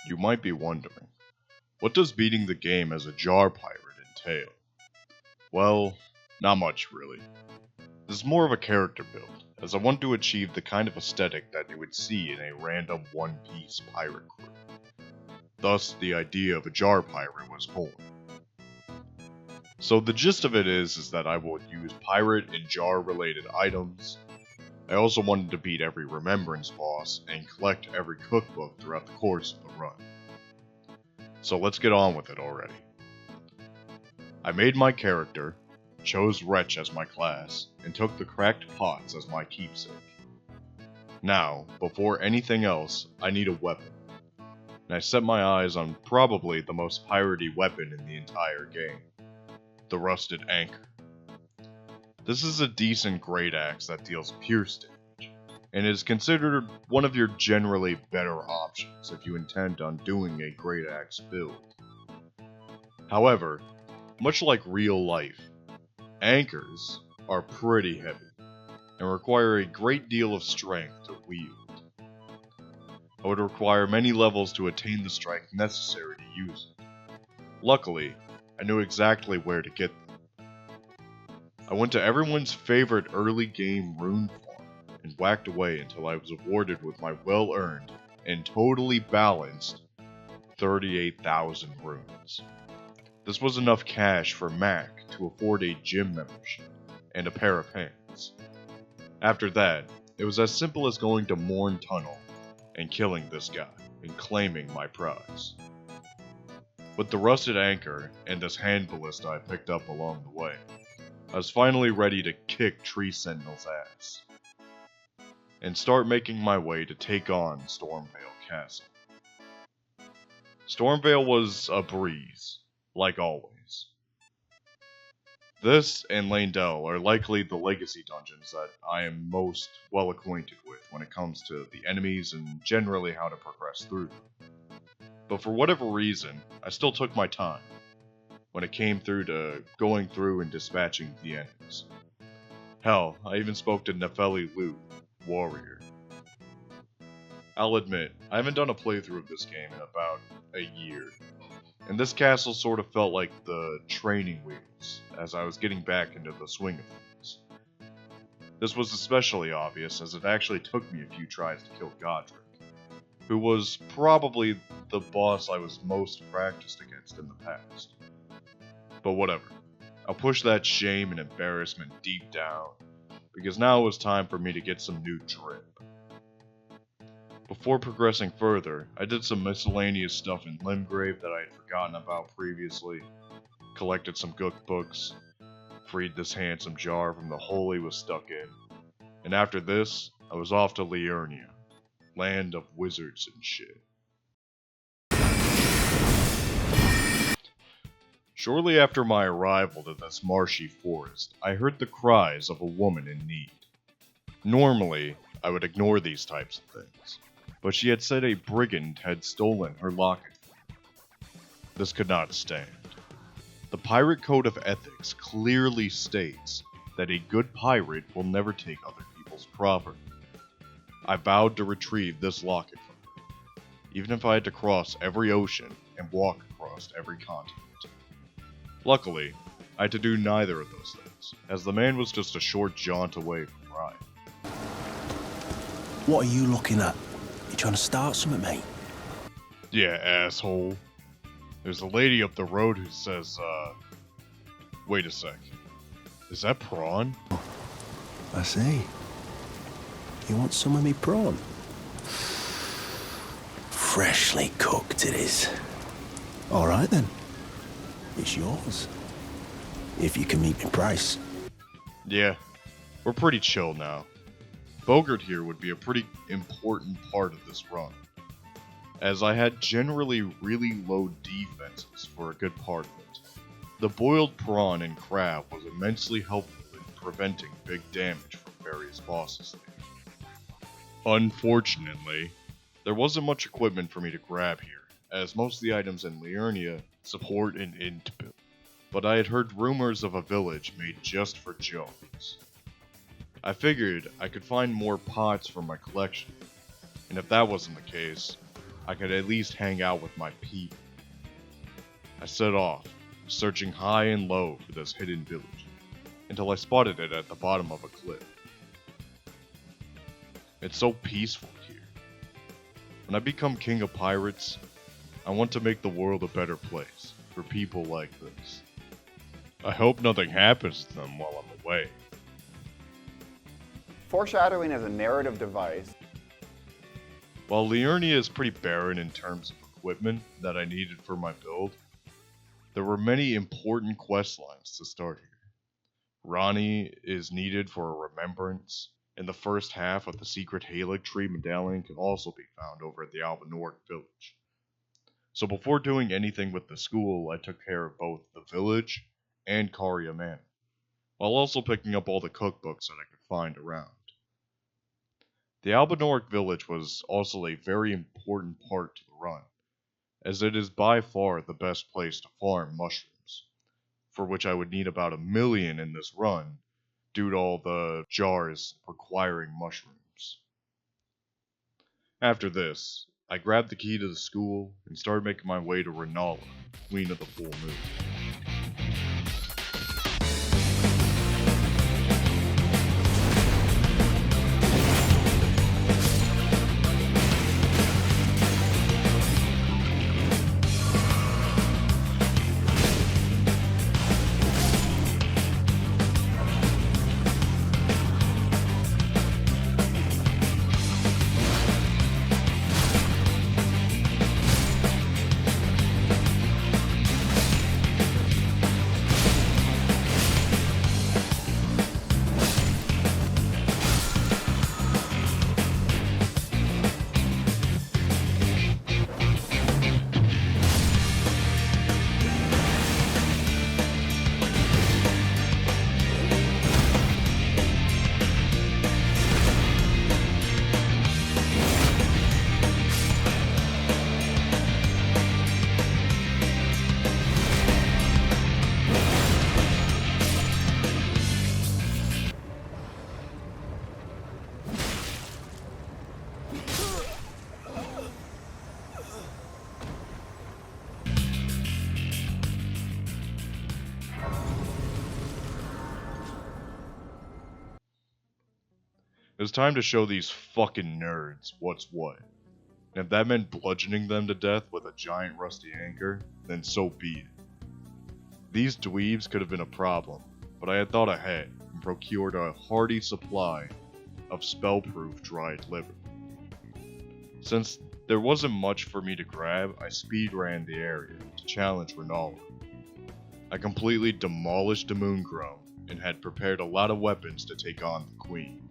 You might be wondering, what does beating the game as a jar pirate entail? Well, not much really. This is more of a character build, as I want to achieve the kind of aesthetic that you would see in a random one-piece pirate crew. Thus, the idea of a jar pirate was born. So the gist of it is that I will use pirate and jar related items. I also wanted to beat every remembrance boss and collect every cookbook throughout the course of the run. So let's get on with it already. I made my character, chose Wretch as my class, and took the cracked pots as my keepsake. Now, before anything else, I need a weapon. And I set my eyes on probably the most piratey weapon in the entire game. The Rusted Anchor. This is a decent great axe that deals pierce damage, and is considered one of your generally better options if you intend on doing a great axe build. However, much like real life, anchors are pretty heavy, and require a great deal of strength to wield. I would require many levels to attain the strength necessary to use it. Luckily, I knew exactly where to get them. I went to everyone's favorite early game rune farm and whacked away until I was awarded with my well-earned and totally balanced 38,000 runes. This was enough cash for Mac to afford a gym membership and a pair of pants. After that, it was as simple as going to Morn Tunnel and killing this guy and claiming my prize. With the Rusted Anchor and this hand ballista I picked up along the way, I was finally ready to kick Tree Sentinel's ass and start making my way to take on Stormveil Castle. Stormveil was a breeze, like always. This and Landell are likely the legacy dungeons that I am most well acquainted with when it comes to the enemies and generally how to progress through them. But for whatever reason, I still took my time when it came through to going through and dispatching the enemies. Hell, I even spoke to Nefeli Lu, Warrior. I'll admit, I haven't done a playthrough of this game in about a year, and this castle sort of felt like the training wheels as I was getting back into the swing of things. This was especially obvious as it actually took me a few tries to kill Godric, who was probably the boss I was most practiced against in the past. But whatever, I'll push that shame and embarrassment deep down, because now it was time for me to get some new drip. Before progressing further, I did some miscellaneous stuff in Limgrave that I had forgotten about previously, collected some cookbooks, freed this handsome jar from the hole he was stuck in, and after this, I was off to Liurnia, land of wizards and shit. Shortly after my arrival to this marshy forest, I heard the cries of a woman in need. Normally, I would ignore these types of things, but she had said a brigand had stolen her locket. This could not stand. The Pirate Code of Ethics clearly states that a good pirate will never take other people's property. I vowed to retrieve this locket from her, even if I had to cross every ocean and walk across every continent. Luckily, I had to do neither of those things, as the man was just a short jaunt away from Ryan. What are you looking at? You trying to start something, mate? Yeah, asshole. There's a lady up the road who says, wait a sec. Is that Prawn? I see. You want some of me prawn? Freshly cooked it is. All right then. It's yours. If you can meet me price. Yeah, we're pretty chill now. Bogart here would be a pretty important part of this run, as I had generally really low defenses for a good part of it. The boiled prawn and crab was immensely helpful in preventing big damage from various bosses there. Unfortunately, there wasn't much equipment for me to grab here, as most of the items in Liurnia support an int build. But I had heard rumors of a village made just for Jones. I figured I could find more pots for my collection, and if that wasn't the case, I could at least hang out with my people. I set off, searching high and low for this hidden village, until I spotted it at the bottom of a cliff. It's so peaceful here. When I become king of pirates, I want to make the world a better place for people like this. I hope nothing happens to them while I'm away. Foreshadowing is a narrative device. While Liurnia is pretty barren in terms of equipment that I needed for my build, there were many important quest lines to start here. Ronnie is needed for a remembrance, and the first half of the secret Halic tree medallion can also be found over at the Albinoric village. So before doing anything with the school, I took care of both the village and Caria Manor, while also picking up all the cookbooks that I could find around. The Albinoric village was also a very important part to the run, as it is by far the best place to farm mushrooms, for which I would need about 1 million in this run, due to all the jars requiring mushrooms. After this, I grabbed the key to the school and started making my way to Renala, Queen of the Full Moon. It was time to show these fucking nerds what's what. And if that meant bludgeoning them to death with a giant rusty anchor, then so be it. These dweebs could have been a problem, but I had thought ahead and procured a hearty supply of spell-proof dried liver. Since there wasn't much for me to grab, I speed ran the area to challenge Renala. I completely demolished the Moongrome and had prepared a lot of weapons to take on the Queen.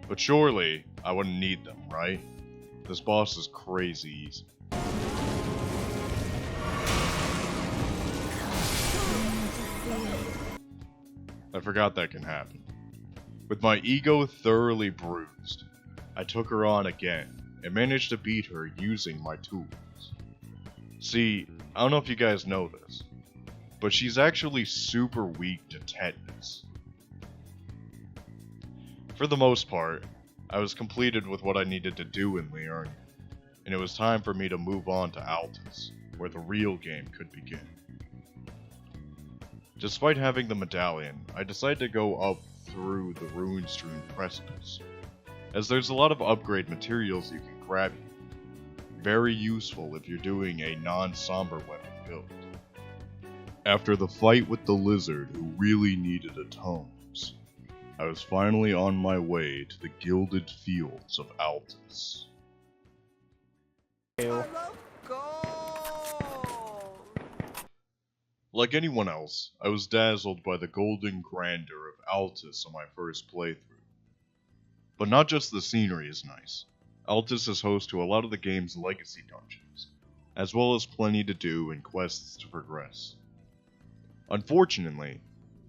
But surely, I wouldn't need them, right? This boss is crazy easy. I forgot that can happen. With my ego thoroughly bruised, I took her on again and managed to beat her using my tools. See, I don't know if you guys know this, but she's actually super weak to tetanus. For the most part, I was completed with what I needed to do in Liurnia, and it was time for me to move on to Altus, where the real game could begin. Despite having the medallion, I decided to go up through the ruin-strewn precipice, as there's a lot of upgrade materials you can grab here. Very useful if you're doing a non-somber weapon build. After the fight with the lizard who really needed atones, I was finally on my way to the gilded fields of Altus. Like anyone else, I was dazzled by the golden grandeur of Altus on my first playthrough. But not just the scenery is nice. Altus is host to a lot of the game's legacy dungeons, as well as plenty to do and quests to progress. Unfortunately,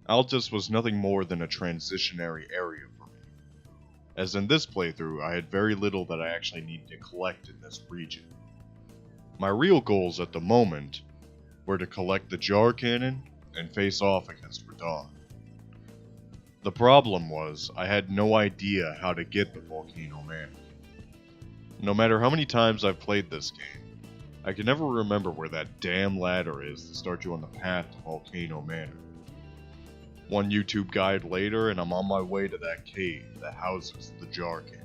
Altus was nothing more than a transitionary area for me, as in this playthrough I had very little that I actually needed to collect in this region. My real goals at the moment were to collect the jar cannon and face off against Radahn. The problem was, I had no idea how to get the Volcano Manor. No matter how many times I've played this game, I can never remember where that damn ladder is to start you on the path to Volcano Manor. One YouTube guide later, and I'm on my way to that cave that houses the jar cannon.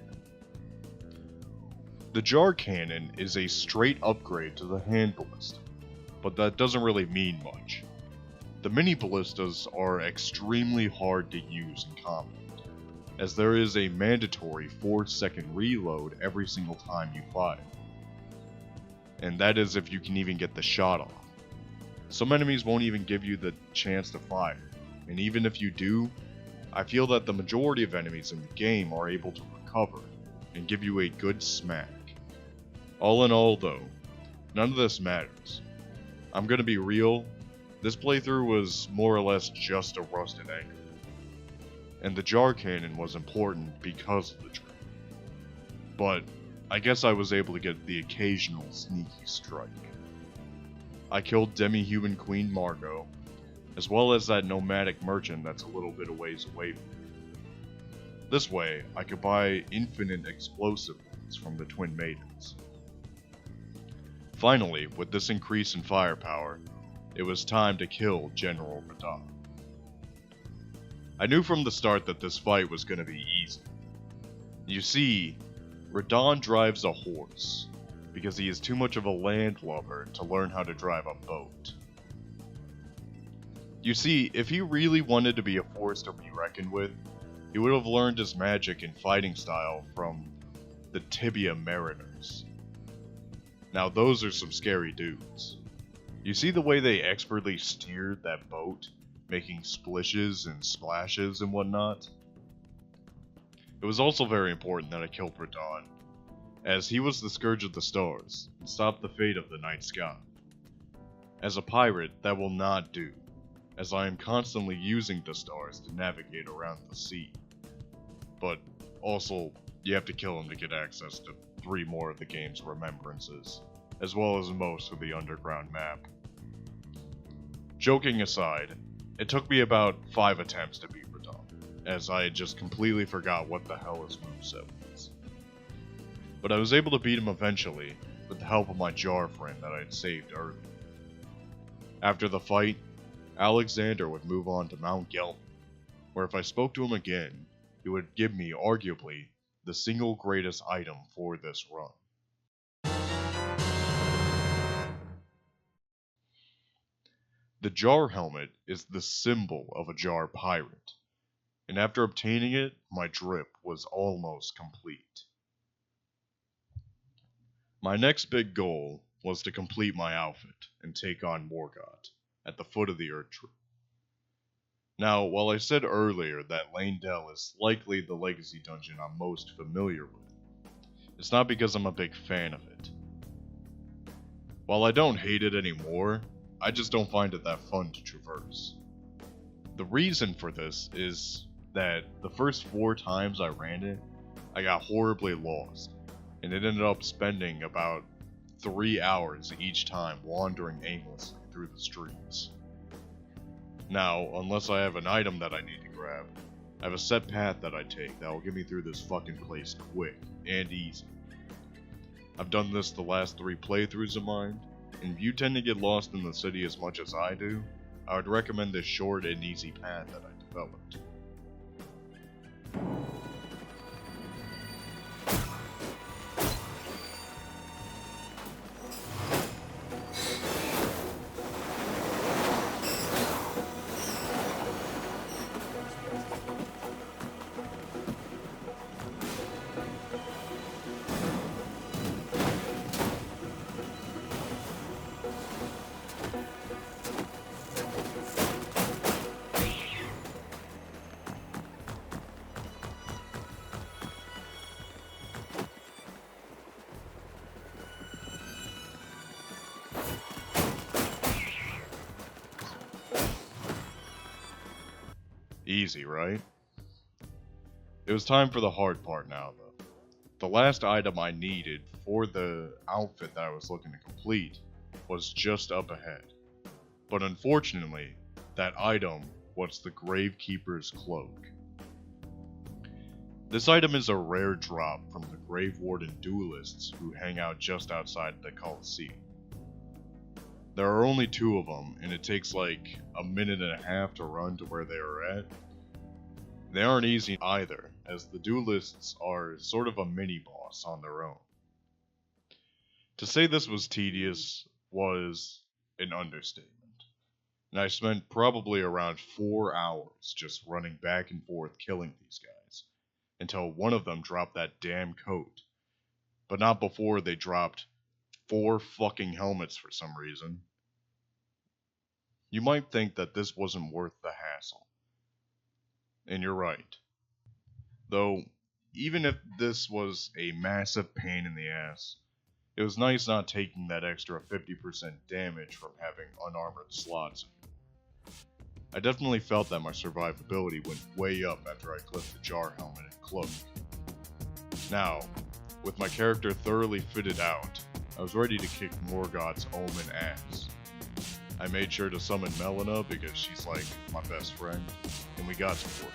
The jar cannon is a straight upgrade to the hand ballista, but that doesn't really mean much. The mini ballistas are extremely hard to use in combat, as there is a mandatory 4-second reload every single time you fire. And that is if you can even get the shot off. Some enemies won't even give you the chance to fire, and even if you do, I feel that the majority of enemies in the game are able to recover and give you a good smack. All in all though, none of this matters. I'm gonna be real, this playthrough was more or less just a rusted anchor. And the jar cannon was important because of the tree. But I guess I was able to get the occasional sneaky strike. I killed demi-human Queen Margot, as well as that nomadic merchant that's a little bit a ways away from me. This way, I could buy infinite explosive ones from the Twin Maidens. Finally, with this increase in firepower, it was time to kill General Radahn. I knew from the start that this fight was going to be easy. You see, Radahn drives a horse, because he is too much of a landlubber to learn how to drive a boat. You see, if he really wanted to be a force to be reckoned with, he would have learned his magic and fighting style from the Tibia Mariners. Now those are some scary dudes. You see the way they expertly steered that boat, making splishes and splashes and whatnot? It was also very important that I killed Radahn, as he was the Scourge of the Stars, and stopped the fate of the night sky. As a pirate, that will not do, as I am constantly using the stars to navigate around the sea. But also, you have to kill him to get access to 3 more of the game's remembrances, as well as most of the underground map. Joking aside, it took me about 5 attempts to beat Radahn, as I had just completely forgot what the hell his moveset was. But I was able to beat him eventually, with the help of my jar friend that I had saved earlier. After the fight, Alexander would move on to Mount Gelman, where if I spoke to him again, he would give me, arguably, the single greatest item for this run. The jar helmet is the symbol of a jar pirate, and after obtaining it, my drip was almost complete. My next big goal was to complete my outfit and take on Morgott at the foot of the Earth Tree. Now, while I said earlier that Lane Dell is likely the legacy dungeon I'm most familiar with, it's not because I'm a big fan of it. While I don't hate it anymore, I just don't find it that fun to traverse. The reason for this is that the first 4 times I ran it, I got horribly lost, and it ended up spending about 3 hours each time wandering aimlessly through the streets. Now, unless I have an item that I need to grab, I have a set path that I take that will get me through this fucking place quick and easy. I've done this the last 3 playthroughs of mine, and if you tend to get lost in the city as much as I do, I would recommend this short and easy path that I developed. Easy, right? It was time for the hard part now, though. The last item I needed for the outfit that I was looking to complete was just up ahead. But unfortunately, that item was the Gravekeeper's Cloak. This item is a rare drop from the Grave Warden duelists who hang out just outside the Colosseum. There are only 2 of them, and it takes like a minute and a half to run to where they are at. They aren't easy either, as the duelists are sort of a mini-boss on their own. To say this was tedious was an understatement, and I spent probably around 4 hours just running back and forth killing these guys, until one of them dropped that damn coat, but not before they dropped 4 fucking helmets for some reason. You might think that this wasn't worth the hassle. And you're right. Though, even if this was a massive pain in the ass, it was nice not taking that extra 50% damage from having unarmored slots. I definitely felt that my survivability went way up after I clipped the jar helmet and cloak. Now, with my character thoroughly fitted out, I was ready to kick Morgoth's Omen ass. I made sure to summon Melina because she's like my best friend, and we got to work.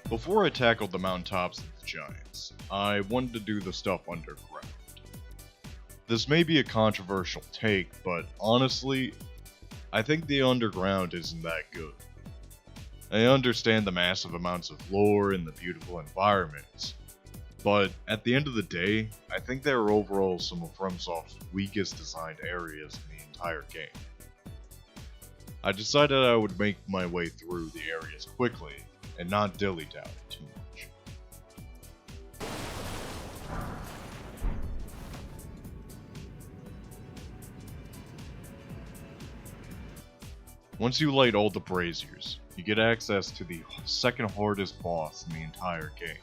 Before I tackled the mountaintops of the giants, I wanted to do the stuff underground. This may be a controversial take, but honestly, I think the underground isn't that good. I understand the massive amounts of lore and the beautiful environments, but at the end of the day, I think they are overall some of FromSoft's weakest designed areas in the entire game. I decided I would make my way through the areas quickly, and not dilly-dally too much. Once you light all the braziers, you get access to the second hardest boss in the entire game.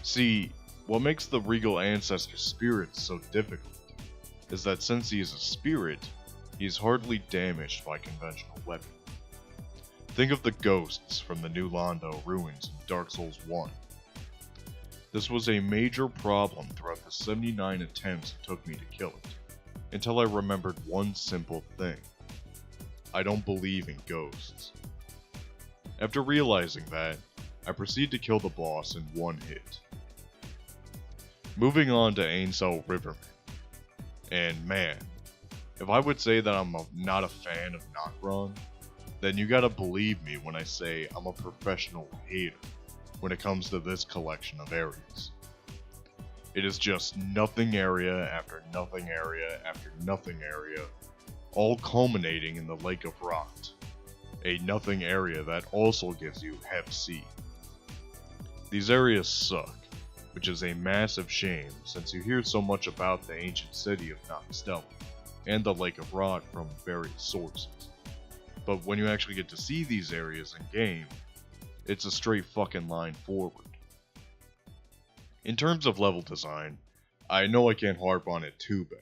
See, what makes the Regal Ancestor Spirit so difficult is that since he is a spirit, he is hardly damaged by conventional weapons. Think of the ghosts from the New Londo ruins in Dark Souls 1. This was a major problem throughout the 79 attempts it took me to kill it, until I remembered one simple thing. I don't believe in ghosts. After realizing that, I proceed to kill the boss in one hit. Moving on to Ainsel Riverman. And man, if I would say that I'm not a fan of Nokron, then you gotta believe me when I say I'm a professional hater when it comes to this collection of areas. It is just nothing area after nothing area after nothing area, all culminating in the Lake of Rot. a nothing area that also gives you Hep C. These areas suck, which is a massive shame since you hear so much about the ancient city of Nocstella and the Lake of Rot from various sources. But when you actually get to see these areas in game, it's a straight fucking line forward. In terms of level design, I know I can't harp on it too bad.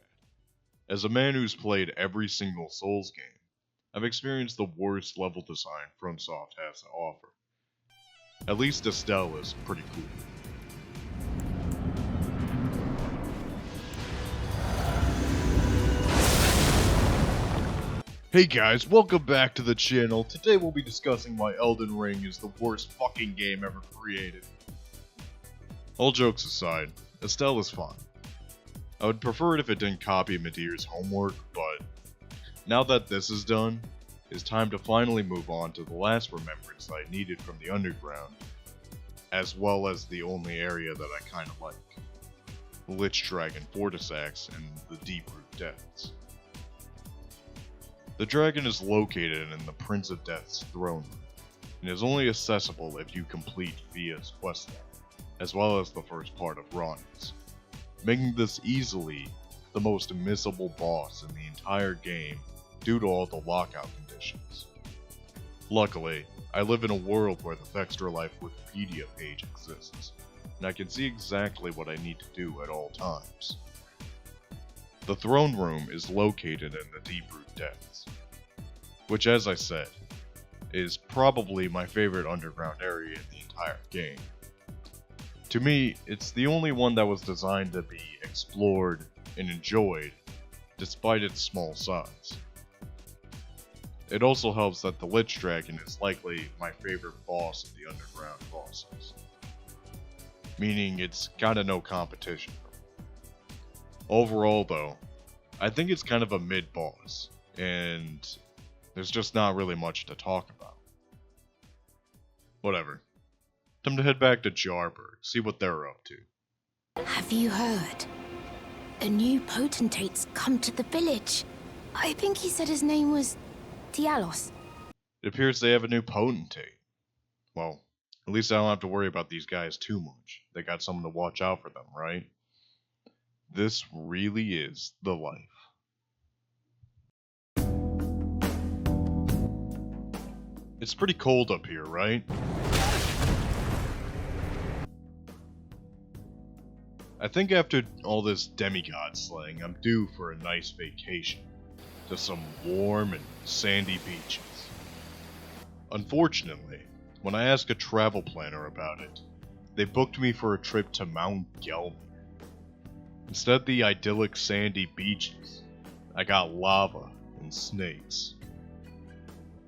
As a man who's played every single Souls game, I've experienced the worst level design FromSoft has to offer. At least Estelle is pretty cool. Hey guys, welcome back to the channel. Today we'll be discussing why Elden Ring is the worst fucking game ever created. All jokes aside, Estelle is fine. I would prefer it if it didn't copy Medeir's homework, but now that this is done, it's time to finally move on to the last remembrance I needed from the underground, as well as the only area that I kinda like. The Lich Dragon Fortisax and the Deep Root Depths. The dragon is located in the Prince of Death's throne room, and is only accessible if you complete Via's questline, as well as the first part of Ronnie's, making this easily the most missable boss in the entire game due to all the lockout conditions. Luckily, I live in a world where the Vextra Life Wikipedia page exists, and I can see exactly what I need to do at all times. The throne room is located in the Deep Root Depths, which, as I said, is probably my favorite underground area in the entire game. To me, it's the only one that was designed to be explored and enjoyed, despite its small size. It also helps that the Lich Dragon is likely my favorite boss of the underground bosses, meaning it's kinda no competition. Overall though, I think it's kind of a mid-boss, and there's just not really much to talk about. Whatever. Time to head back to Jarberg, see what they're up to. Have you heard? A new potentate's come to the village. I think he said his name was Dialos. It appears they have a new potentate. Well, at least I don't have to worry about these guys too much. They got someone to watch out for them, right? This really is the life. It's pretty cold up here, right? I think after all this demigod slaying, I'm due for a nice vacation to some warm and sandy beaches. Unfortunately, when I asked a travel planner about it, they booked me for a trip to Mount Gelmir. Instead of the idyllic sandy beaches, I got lava and snakes.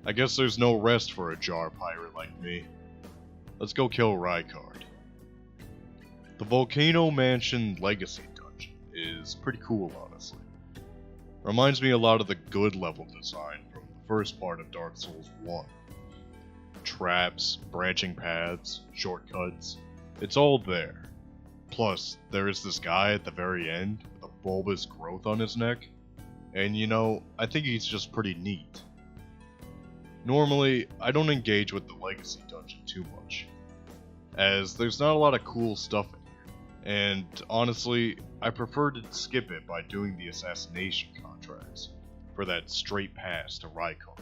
I guess there's no rest for a jar pirate like me. Let's go kill Rykard. The Volcano Mansion Legacy Dungeon is pretty cool, honestly. Reminds me a lot of the good level design from the first part of Dark Souls 1. Traps, branching paths, shortcuts, it's all there. Plus, there is this guy at the very end with a bulbous growth on his neck, and you know, I think he's just pretty neat. Normally, I don't engage with the Legacy Dungeon too much, as there's not a lot of cool stuff in here, and honestly, I prefer to skip it by doing the assassination contracts for that straight pass to Rykard.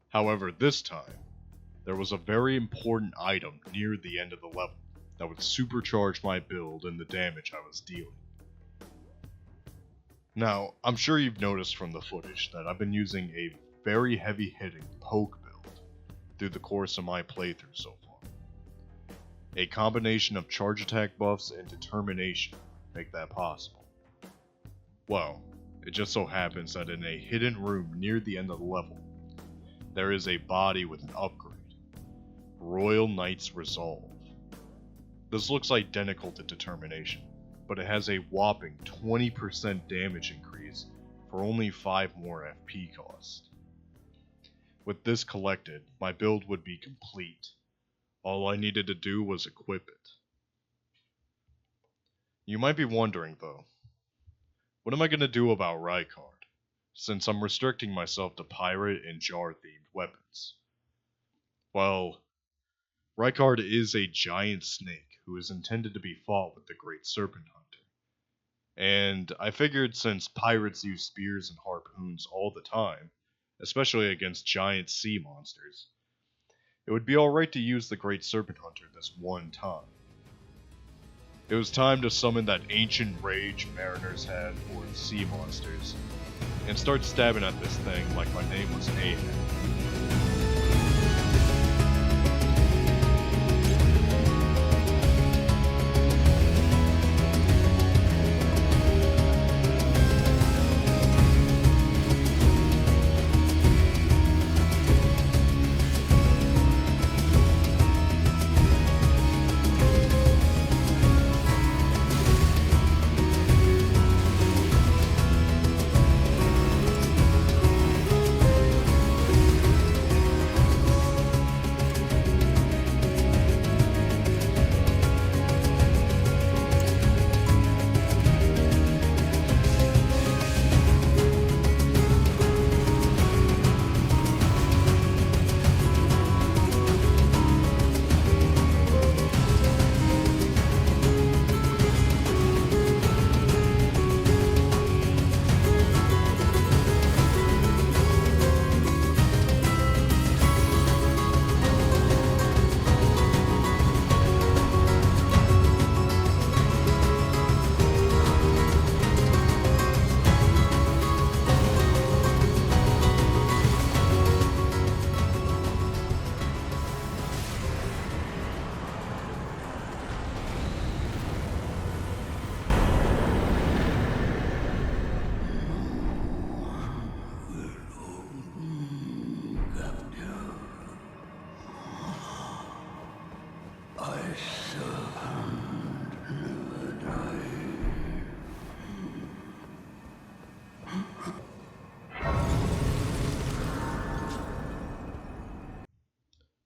However, this time, there was a very important item near the end of the level that would supercharge my build and the damage I was dealing. Now, I'm sure you've noticed from the footage that I've been using a very heavy-hitting poke build through the course of my playthrough so far. A combination of charge attack buffs and determination make that possible. Well, it just so happens that in a hidden room near the end of the level, there is a body with an upgrade, Royal Knight's Resolve. This looks identical to determination, but it has a whopping 20% damage increase for only 5 more FP cost. With this collected, my build would be complete. All I needed to do was equip it. You might be wondering though, what am I going to do about Rykard? since I'm restricting myself to pirate and jar-themed weapons. Well, Rykard is a giant snake who is intended to be fought with the Great Serpent Hunter. And I figured since pirates use spears and harpoons all the time, especially against giant sea monsters, it would be alright to use the Great Serpent Hunter this one time. It was time to summon that ancient rage mariners had for sea monsters, and start stabbing at this thing like my name was Ahab.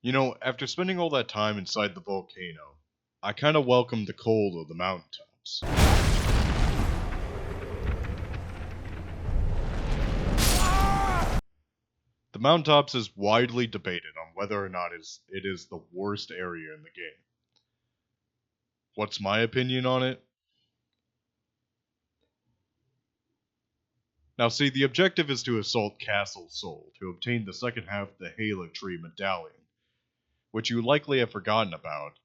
You know, after spending all that time inside the volcano, I kinda welcomed the cold of the mountaintops. The mountaintops is widely debated on whether or not it is the worst area in the game. What's my opinion on it? Now see, the objective is to assault Castle Sol to obtain the second half of the Halic Tree Medallion, which you likely have forgotten about,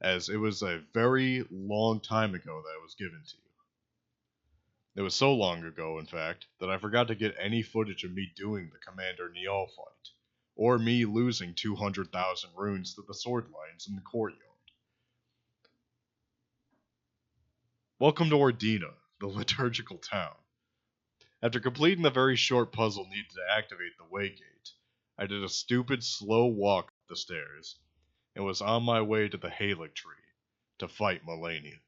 as it was a very long time ago that it was given to you. It was so long ago, in fact, that I forgot to get any footage of me doing the Commander Niall fight, or me losing 200,000 runes to the sword lions in the courtyard. Welcome to Ordina, the liturgical town. After completing the very short puzzle needed to activate the Waygate, I did a stupid slow walk up the stairs, and was on my way to the Halic Tree to fight Malenia.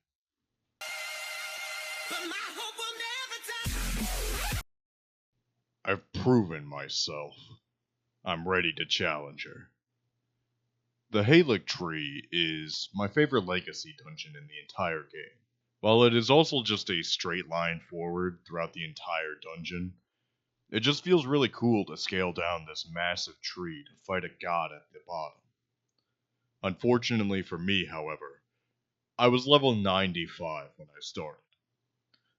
I've proven myself. I'm ready to challenge her. The Halic Tree is my favorite legacy dungeon in the entire game. While it is also just a straight line forward throughout the entire dungeon, it just feels really cool to scale down this massive tree to fight a god at the bottom. Unfortunately for me, however, I was level 95 when I started.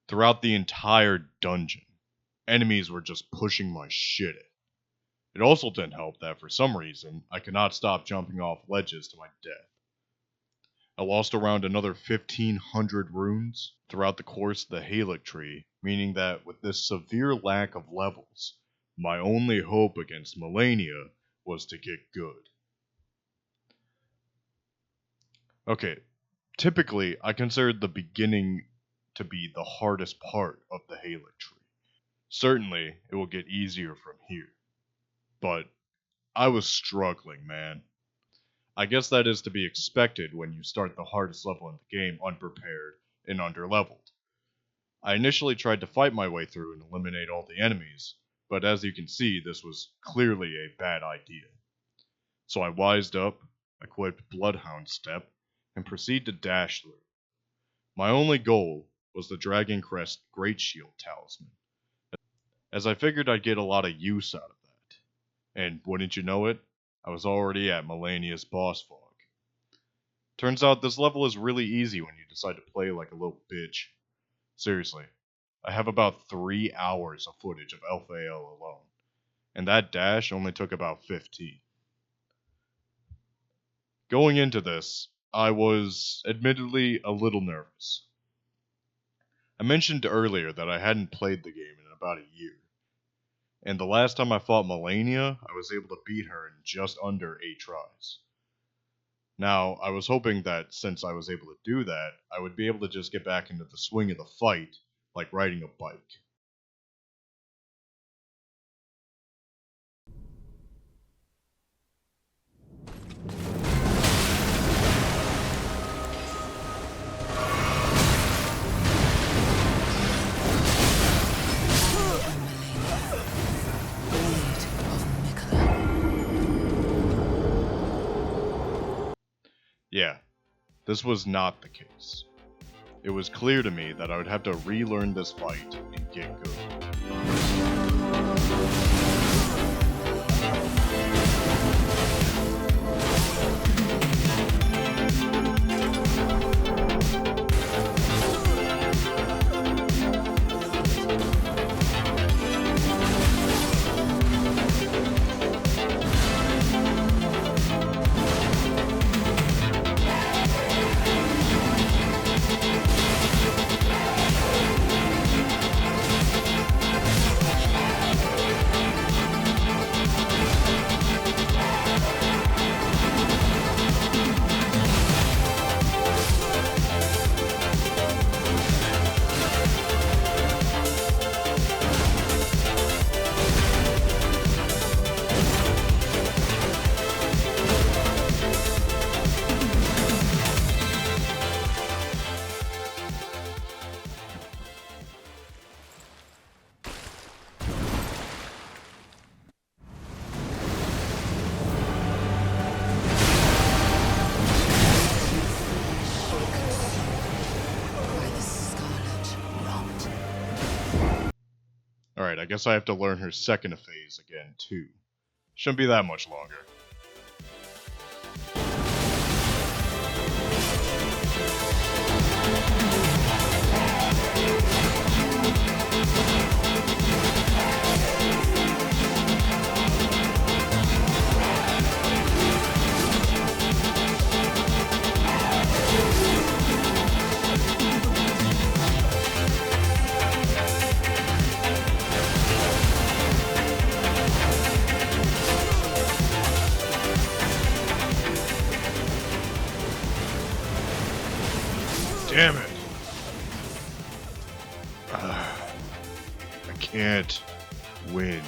Throughout the entire dungeon, enemies were just pushing my shit in. It also didn't help that for some reason, I could not stop jumping off ledges to my death. I lost around another 1,500 runes throughout the course of the Halic Tree, meaning that with this severe lack of levels, my only hope against Malenia was to get good. Okay, typically I considered the beginning to be the hardest part of the Halic Tree. Certainly, it will get easier from here. But I was struggling, man. I guess that is to be expected when you start the hardest level in the game unprepared and underleveled. I initially tried to fight my way through and eliminate all the enemies, but as you can see, this was clearly a bad idea. So I wised up, equipped Bloodhound Step, and proceeded to dash through. My only goal was the Dragon Crest Great Shield Talisman, as I figured I'd get a lot of use out of that. And wouldn't you know it, I was already at Melania's boss fog. Turns out this level is really easy when you decide to play like a little bitch. Seriously, I have about 3 hours of footage of Elphael alone, and that dash only took about 15. Going into this, I was admittedly a little nervous. I mentioned earlier that I hadn't played the game in about a year, and the last time I fought Melania, I was able to beat her in just under 8 tries. Now, I was hoping that since I was able to do that, I would be able to just get back into the swing of the fight, like riding a bike. Yeah, this was not the case. It was clear to me that I would have to relearn this fight and get good. Alright, I guess I have to learn her second phase again, too. Shouldn't be that much longer. Damn it! I can't win.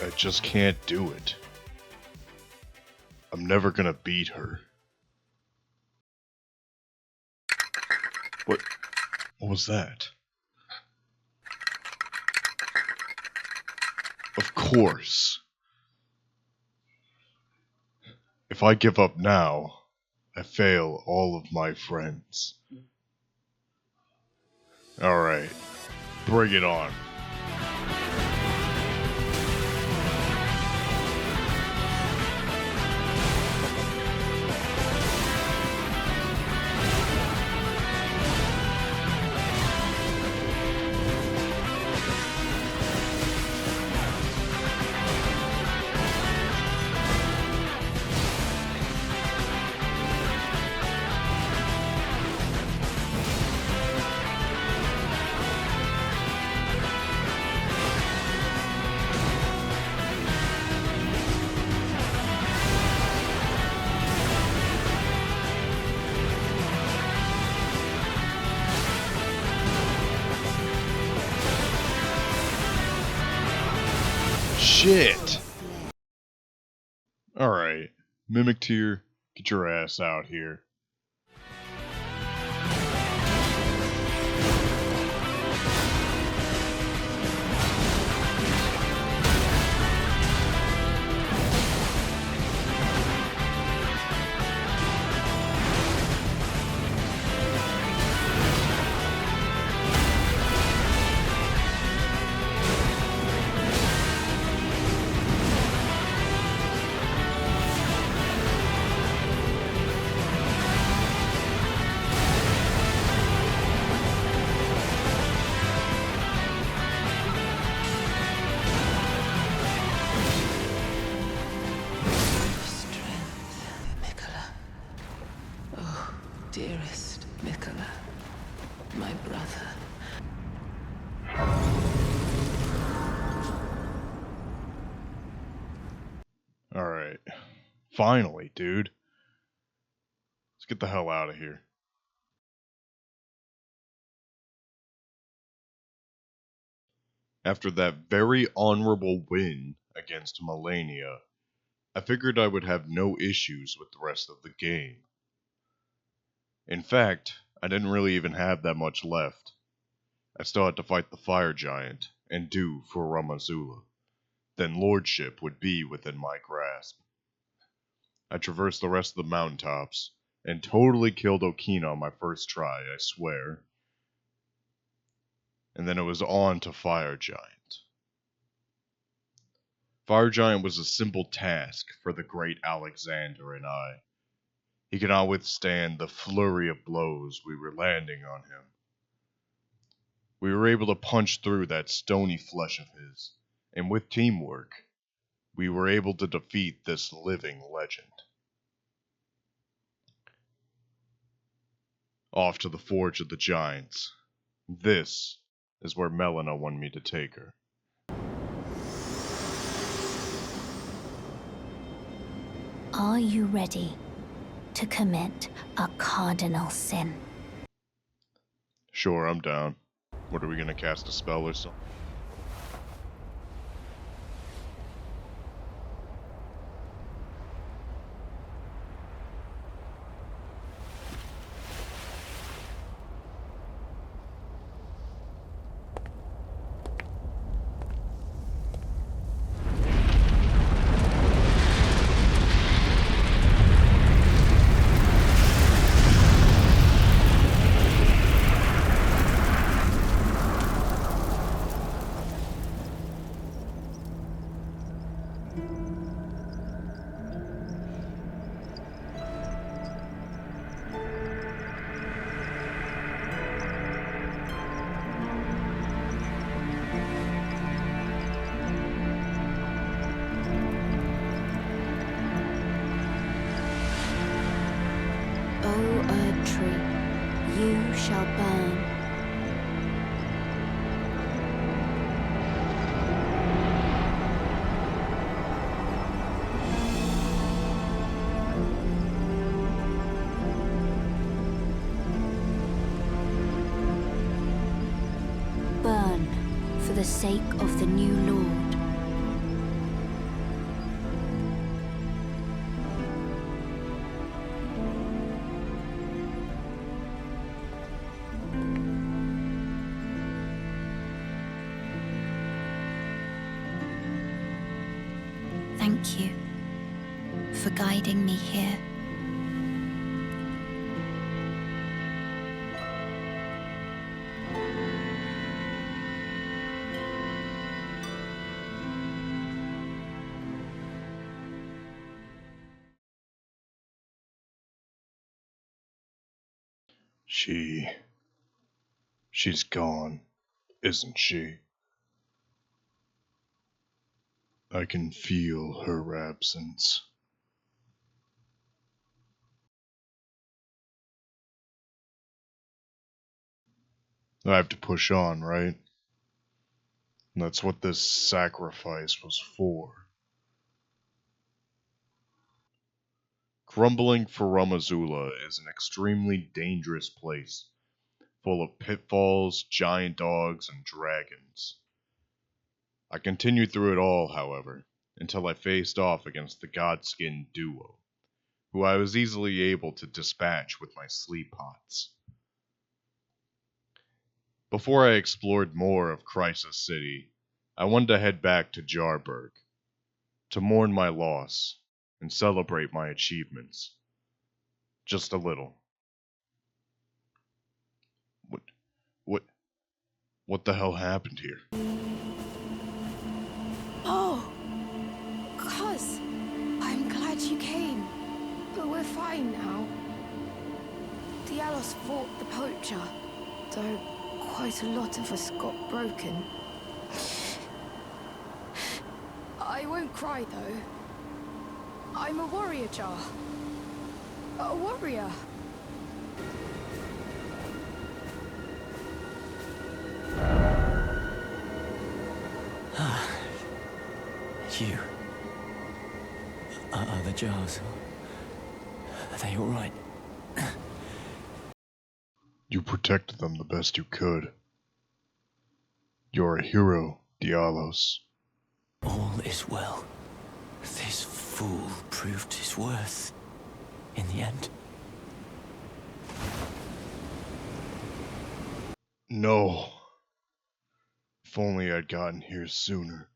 I just can't do it. I'm never gonna beat her. What was that? Of course. If I give up now, I fail all of my friends. Alright, bring it on. Shit! Alright, Mimic Tier, get your ass out here. Dearest Mikola, my brother. Alright. Finally, dude. Let's get the hell out of here. After that very honorable win against Melania, I figured I would have no issues with the rest of the game. In fact, I didn't really even have that much left. I still had to fight the fire giant and do Furi Mazula. Then lordship would be within my grasp. I traversed the rest of the mountaintops and totally killed Okina on my first try, I swear. And then it was on to Fire Giant. Fire Giant was a simple task for the great Alexander and I. He could not withstand the flurry of blows we were landing on him. We were able to punch through that stony flesh of his, and with teamwork, we were able to defeat this living legend. Off to the Forge of the Giants. This is where Melina wanted me to take her. Are you ready to commit a cardinal sin? Sure, I'm down. What, are we gonna cast a spell or something? You shall burn. Burn for the sake of the new Lord. Thank you for guiding me here. She's gone, isn't she? I can feel her absence. I have to push on, right? And that's what this sacrifice was for. Crumbling Furi Mazula is an extremely dangerous place, full of pitfalls, giant dogs, and dragons. I continued through it all, however, until I faced off against the Godskin duo, who I was easily able to dispatch with my sleep pots. Before I explored more of Crisis City, I wanted to head back to Jarburg, to mourn my loss and celebrate my achievements. Just a little. What the hell happened here? Oh, Cuz, I'm glad you came. But we're fine now. Dialos fought the poacher, though quite a lot of us got broken. I won't cry, though. I'm a warrior, Jar. A warrior. you. Are the jars... Are they alright? You protected them the best you could. You're a hero, Dialos. All is well. This fool proved his worth. In the end. No. If only I'd gotten here sooner.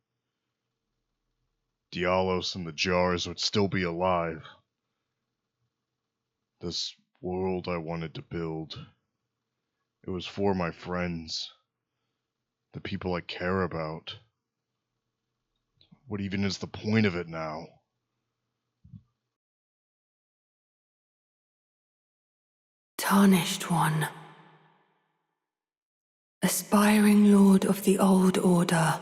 Dialos and the jars would still be alive. This world I wanted to build. It was for my friends. The people I care about. What even is the point of it now? Tarnished one. Aspiring lord of the old order.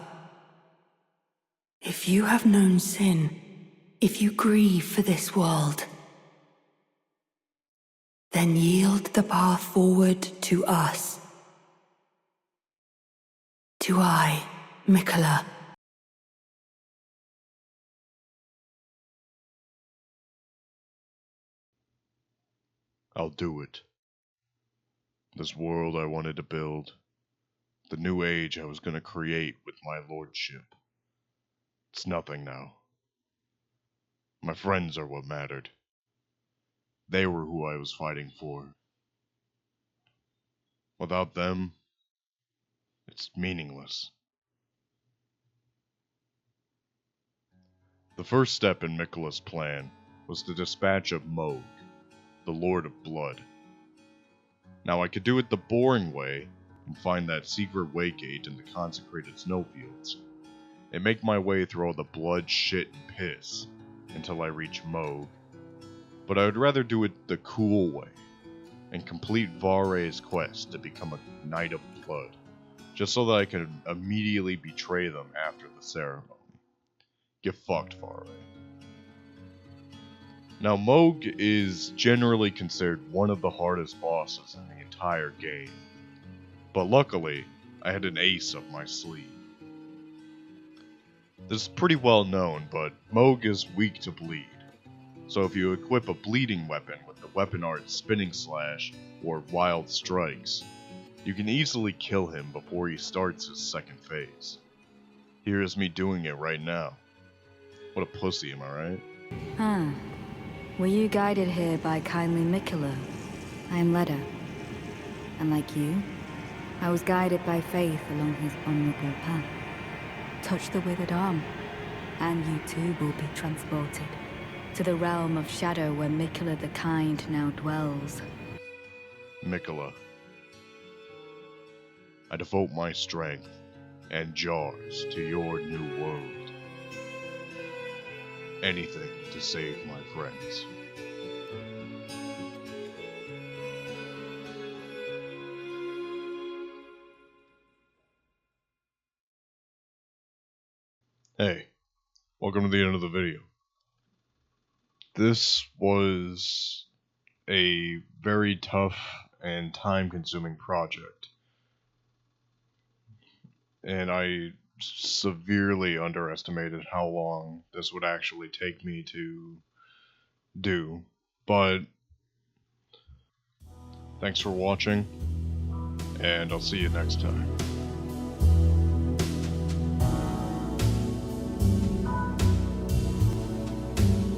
If you have known sin, if you grieve for this world, then yield the path forward to us. To I, Miquella. I'll do it. This world I wanted to build. The new age I was gonna create with my lordship. It's nothing now. My friends are what mattered. They were who I was fighting for. Without them, it's meaningless. The first step in Miquella's plan was the dispatch of Mohg, the Lord of Blood. Now I could do it the boring way and find that secret waygate in the consecrated snowfields, and make my way through all the blood, shit, and piss until I reach Mohg. But I would rather do it the cool way, and complete Vare's quest to become a Knight of Blood, just so that I could immediately betray them after the ceremony. Get fucked, Vare. Now, Mohg is generally considered one of the hardest bosses in the entire game, but luckily, I had an ace up my sleeve. This is pretty well known, but Mohg is weak to bleed, so if you equip a bleeding weapon with the weapon art Spinning Slash or Wild Strikes, you can easily kill him before he starts his second phase. Here is me doing it right now. What a pussy, am I right? Huh. Were you guided here by kindly Miquella? I am Leda. And like you, I was guided by faith along his honorable path. Touch the withered arm, and you too will be transported to the realm of shadow where Miquella the Kind now dwells. Miquella. I devote my strength and jars to your new world. Anything to save my friends. Hey, welcome to the end of the video. This was a very tough and time-consuming project, and I severely underestimated how long this would actually take me to do, but thanks for watching, and I'll see you next time.